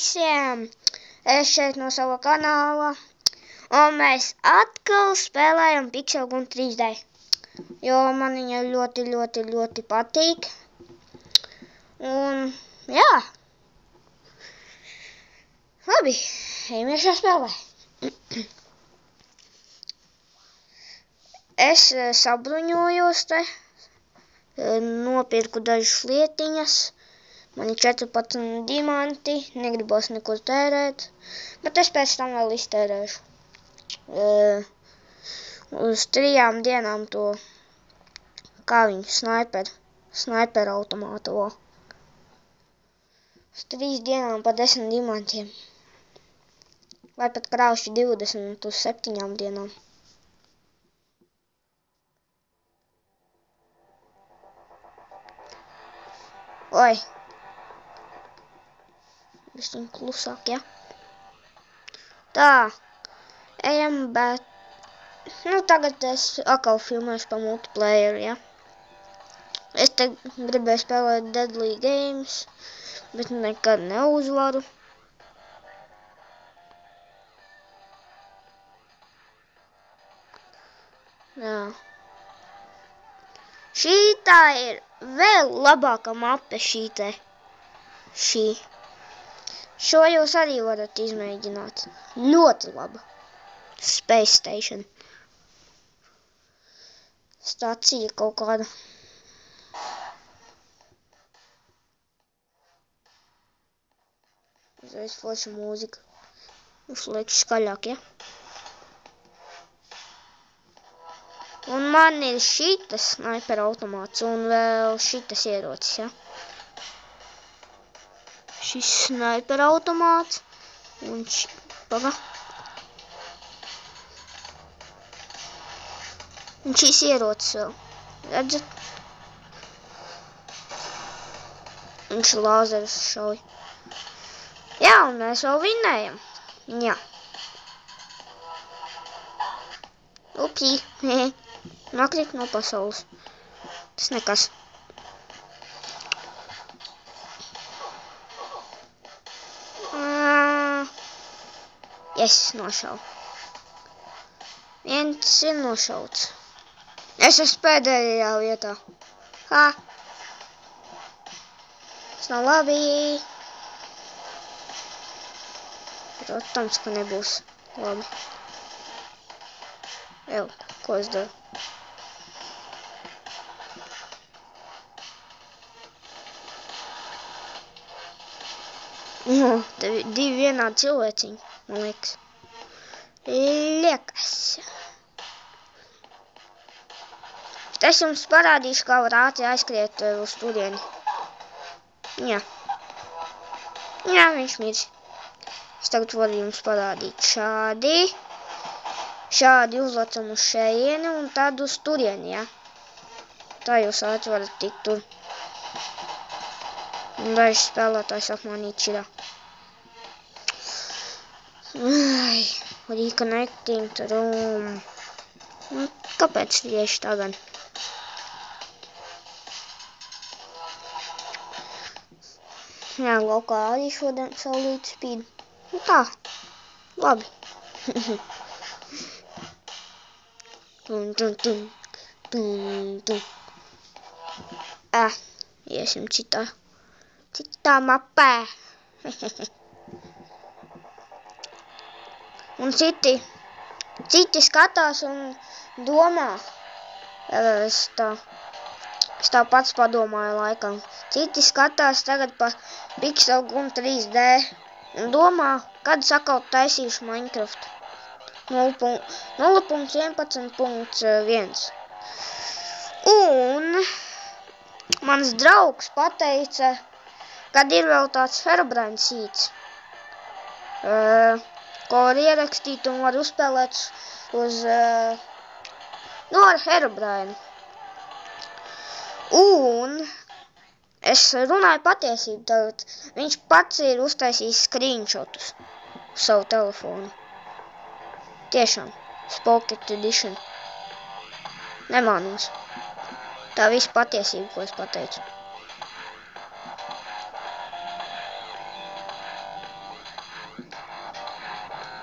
Visiem! Es šeit no sava kanāla, un mēs atkal spēlējam Pixelgun 3D, jo man viņa ļoti patīk. Un, jā. Labi, ejamies šo spēlē. Es sabruņojos te, nopirku dažas lietiņas. Man ir 14 diamanti, negribos nekur tērēt, bet es pēc tam vēl iztērēšu. Uz 3 dienām to, kā viņu sniper automātu. Uz 3 dienām pa 10 diamantiem. Vai pat krauši 20 uz 7 dienām. Oi! Višķiņ klusāk, ja? Tā, ejam, bet... tagad es atkal filmēšu pa multiplayeru, ja? Es te gribēju spēlēt Deadly Games, bet nekad neuzvaru. Jā. Šītā ir vēl labāka mape šīte. Šī. Šo jūs arī varat izmēģināt. Ļoti laba. Space Station. Stacija kaut kāda. Uzreiz forša mūzika. Uzlieku skaļāk, ja? Un man ir šitas sniper automāts un vēl šitas ierocis, ja? Šis sniper automāts un un šis ierocis vēl. Redzat? Viņš lāzerus šauj. Jā, un mēs vēl vinnējam. Jā. Upsī. Nokrīt no pasaules. Tas nekas. Es nošauju. Viens ir nošauts. Es esmu pēdējā vietā. Ha! Tas nav labi. Protams, ka nebūs labi. Ko es daru? Te 2 vienādi cilvēciņi. Man liekas. Es jums parādīšu, kā var ātri aizskriet uz turieni. Jā. Jā, viņš mirst. Es tagad varu jums parādīt šādi. Šādi uzlacam uz šejieni un tad uz turieni, jā. Tā jūs ātri varat tikt tur. Un daži spēlētāji saka manīt šitā. Reconnecting to room. Kāpēc tieši tagad? Jā, laukā arī šodien saulīte spīd. Tā, labi. Iesim citā mapē. Un citi skatās un domā. Es tā pats padomāju laikam. Citi skatās tagad pa Pixelgun 3D un domā, kad sakal taisīšu Minecraft 0.11.1. Un mans draugs pateica, kad ir vēl tāds Herobrine seeds. Ko var ierakstīt un var uzspēlēt uz, ar Herobrine. Un es runāju patiesību tagad. Viņš pats ir uztaisījis screenshotus uz savu telefonu. Tiešām, Pocket Edition. Nemānos. Tā viss patiesība, ko es pateicu.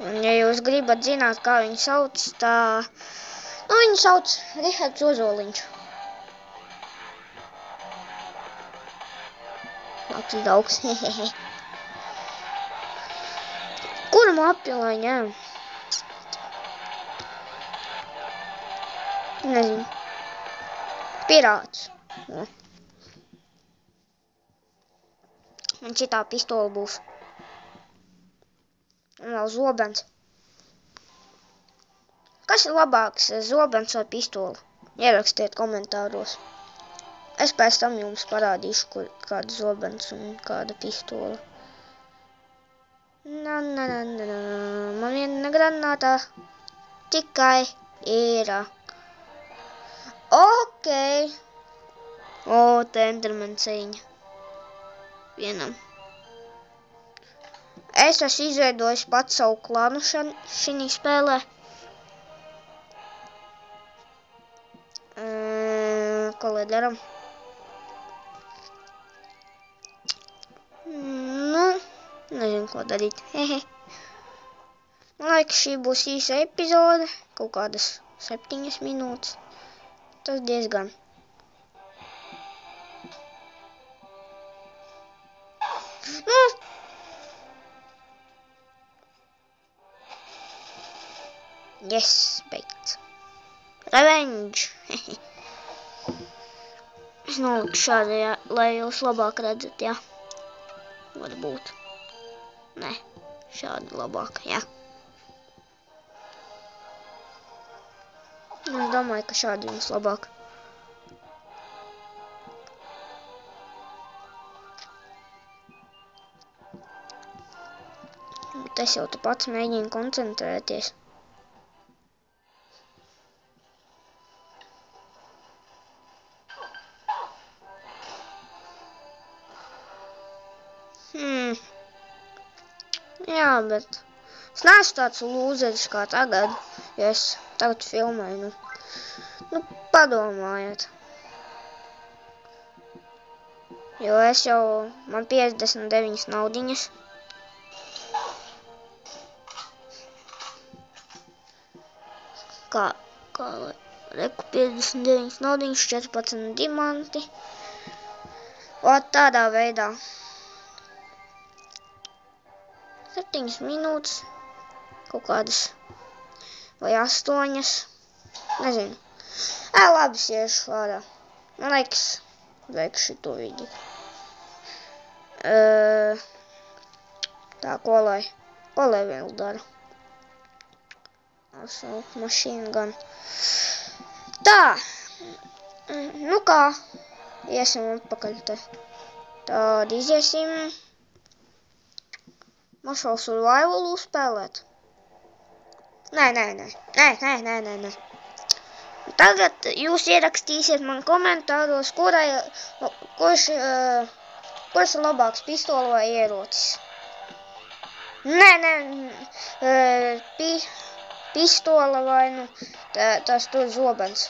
Un, ja jūs gribat zināt, kā viņu sauc, tā... Nu, viņu sauc Rihards Ozoliņš. Labs daugs, hehehe. Kuru mapi lai ņem? Nezinu. Pirāts. O. Man šitā pistola būs. Un vēl zobens. Kas ir labāks, zobens vai pistola? Ierakstiet komentāros. Es pēc tam jums parādīšu, kāda zobens un kāda pistola. Man viena granātā tikai ir. Okei. O, te Enderman cīņa. Vienam. Es esmu izveidojis pats savu klanu šī spēlē. Ko lai daram? Nu, nezinu, ko darīt. Hehe. Man liekas, šī būs īsa epizode. Kaut kādas 7 minūtes. Tas diezgan. Yes, beigts. Revenge. Es noliku šādi, jā, lai jūs labāk redzat, jā. Varbūt. Nē, šādi labāk, jā. Es domāju, ka šādi jums labāk. Bet es jau te pats mēģinu koncentrēties. Jā, bet es neesmu tāds lūzeris kā tagad, ja es tagad filmēju, nu, padomājiet. Jo es jau, man 59 naudiņas. Kā reku 59 naudiņas, 14 diamanti. Ot tādā veidā. 7 minūtes, kaut kādas, vai 8, nezinu. Labi, siešu ārā. Man liekas, veikšu šito vidi. Tā, ko lai vēl dara? Assault machine gun. Tā, nu kā, iesim atpakaļ te. Tad iziesim. Man šo survivalu spēlēt. Nē. Tagad jūs ierakstīsiet man komentāros, kurš ir labāks pistola vai ierocis. Pistola vai, nu, tas tur zobens.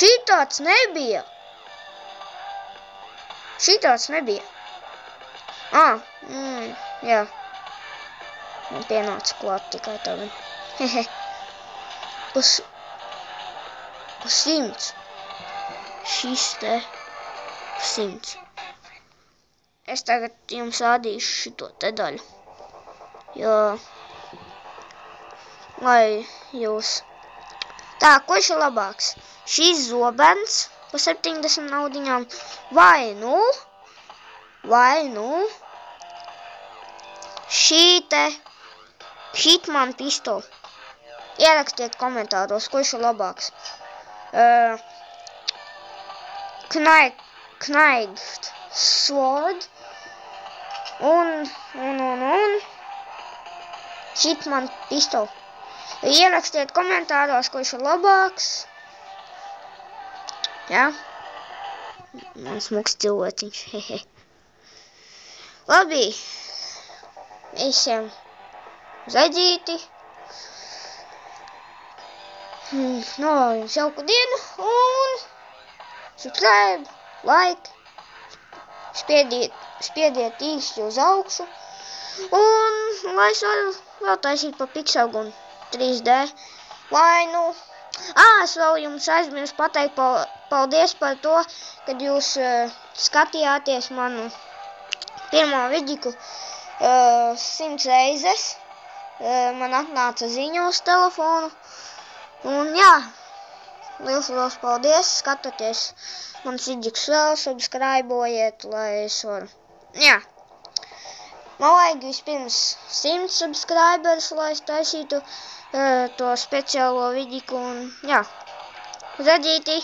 Šitāds nebija. Jā. Man pienāca klāt tikai tagad. Hehe. Pa 100. Šis te 100. Es tagad jums rādīšu šito te daļu. Jo, lai jūs... Tā, kurš ir labāks? Šis zobens pa 70 naudiņām vai nu šī te Hitman pistola. Ierakstiet komentāros, kurš ir labāks. Knight's Sword un Hitman pistola. Ierakstiet komentāros, kurš ir labāks. Jā. Man smuks cilvēciņš, hehe. Labi. Visiem zaļģīti. Novēlu jums jauku dienu un subscribe, like, spiediet īsti uz augšu Un lai es varu vēl taisīt pa Pixelgun 3D. Vai nu... es vēl jums aizmirsu pateikt paldies par to, kad jūs skatījāties manu pirmo vidiku 100 reizes. Man atnāca ziņa uz telefonu. Un jā, liels paldies, skatieties mans vidiks vēl, subscribojiet, lai es varu. Jā, man vajag vispirms 100 subscribers, lai es taisītu to speciālo vidiku un jā, redzīti.